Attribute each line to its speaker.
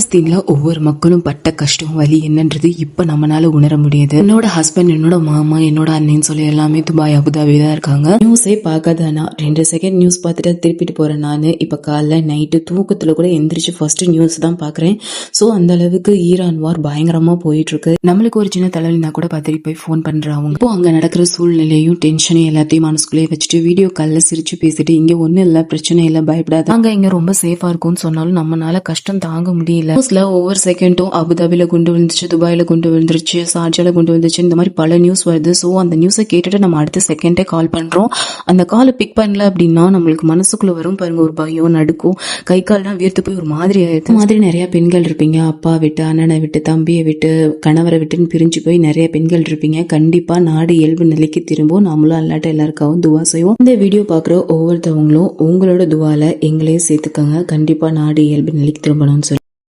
Speaker 1: பாலஸ்தீன்ல ஒவ்வொரு மக்களும் பட்ட கஷ்டம் வலி என்னன்றது இப்ப நம்மளால உணர முடியுது. என்னோட ஹஸ்பண்ட், என்னோட மாமா, என்னோட அண்ணன் சொல்லி எல்லாமே துபாய் அபுதாபி தான் இருக்காங்க. நியூஸே பார்க்காதானா 2 செகண்ட் நியூஸ் பார்த்துட்டு திருப்பிட்டு போறேன். நானு இப்ப காலைல நைட்டு தூக்கத்துல கூட எந்திரிச்சு ஃபர்ஸ்ட் நியூஸ் தான் பாக்குறேன். சோ அந்த அளவுக்கு ஈரான் வார் பயங்கரமா போயிட்டு இருக்கு. நம்மளுக்கு ஒரு சின்ன தலைவலினா கூட பத்திரி போய் போன் பண்றாங்க. இப்போ அங்க நடக்கிற சூழ்நிலையும் டென்ஷனையும் எல்லாத்தையும் மனசுக்குள்ளே வச்சுட்டு வீடியோ கால்ல சிரிச்சு பேசிட்டு இங்க ஒண்ணு இல்ல, பிரச்சனை இல்ல, பயப்படாது, அங்க இங்க ரொம்ப சேஃபா இருக்கும்னு சொன்னாலும் நம்மளால கஷ்டம் தாங்க முடியல. நியூஸ்ல ஒவ்வொரு செகண்டும் அபுதாபில குண்டு விழுந்துச்சு, துபாயில குண்டு விழுந்துருச்சு, சார்ஜால குண்டு விழுந்துச்சு, இந்த மாதிரி பல நியூஸ் வருது. சோ அந்த நியூஸை கேட்டுட்டு நம்ம அடுத்த செகண்டே கால் பண்றோம். அந்த காலை பிக் பண்ணல அப்படின்னா நம்மளுக்கு மனசுக்குள்ள வரும் பாருங்க ஒரு பயம், நடுக்கும், கை கால்லாம் வீர்த்து போய் ஒரு மாதிரி ஆயிடுது. மாதிரி நிறைய பெண்கள் இருப்பீங்க, அப்பா விட்டு, அண்ணனை விட்டு, தம்பியை விட்டு, கணவரை விட்டுன்னு பிரிஞ்சு போய் நிறைய பெண்கள் இருப்பீங்க. கண்டிப்பா நாடு இயல்பு நிலைக்கு திரும்பும். நம்மளும் அல்லாட்ட எல்லாருக்காகவும் துவா செய்வோம். இந்த வீடியோ பாக்குற ஒவ்வொருத்தவங்களும் உங்களோட துவால எங்களையும் சேர்த்துக்கங்க. கண்டிப்பா நாடு இயல்பு நிலைக்கு திரும்பணும்னு சொல்லி